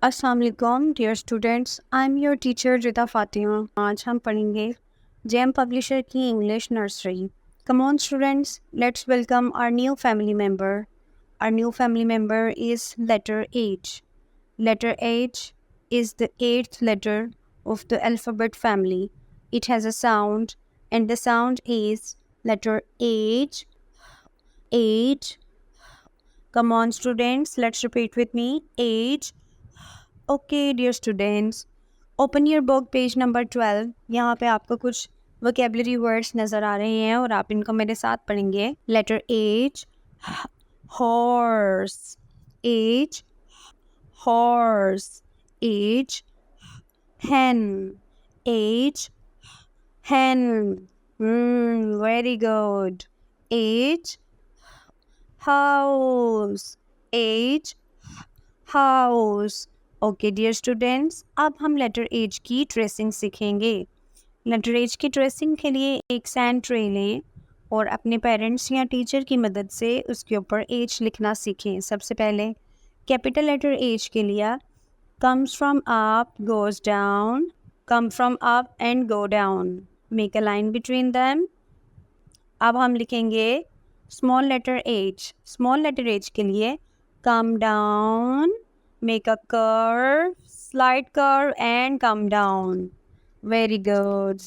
अस्सलाम वालेकुम dear students, I am your teacher Rita Fatima. आज हम पढ़ेंगे जेम पब्लिशर की English nursery. Come on students, let's welcome our new family member. Our new family member is letter H. Letter H is the eighth letter of the alphabet family. It has a sound, and the sound is letter H. H. Come on students, let's repeat with me. H. Okay, dear students, open your book page number 12. यहाँ पे आपको कुछ vocabulary words नज़र आ रहे हैं और आप इनको मेरे साथ पढ़ेंगे. Letter H, horse. H, horse. H, hen. H, hen. Very good. H, house. H, house. Okay dear students, अब हम लेटर एच की ट्रेसिंग सीखेंगे। लेटर एच की ट्रेसिंग के लिए एक सैंड ट्रे लें और अपने पेरेंट्स या टीचर की मदद से उसके ऊपर एच लिखना सीखें। सबसे पहले कैपिटल लेटर एच के लिए comes from up goes down, come from up and go down, make a line between them. अब हम लिखेंगे small letter H. Small letter H के लिए come down, make a curve, slide curve and come down. Very good.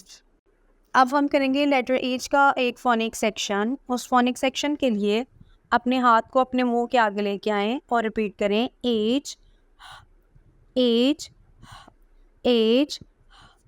अब हम करेंगे letter H का एक फोनिक सेक्शन। उस फोनिक सेक्शन के लिए अपने हाथ को अपने मुंह के आगे लेके आएं और रिपीट करें एच, एच, एच,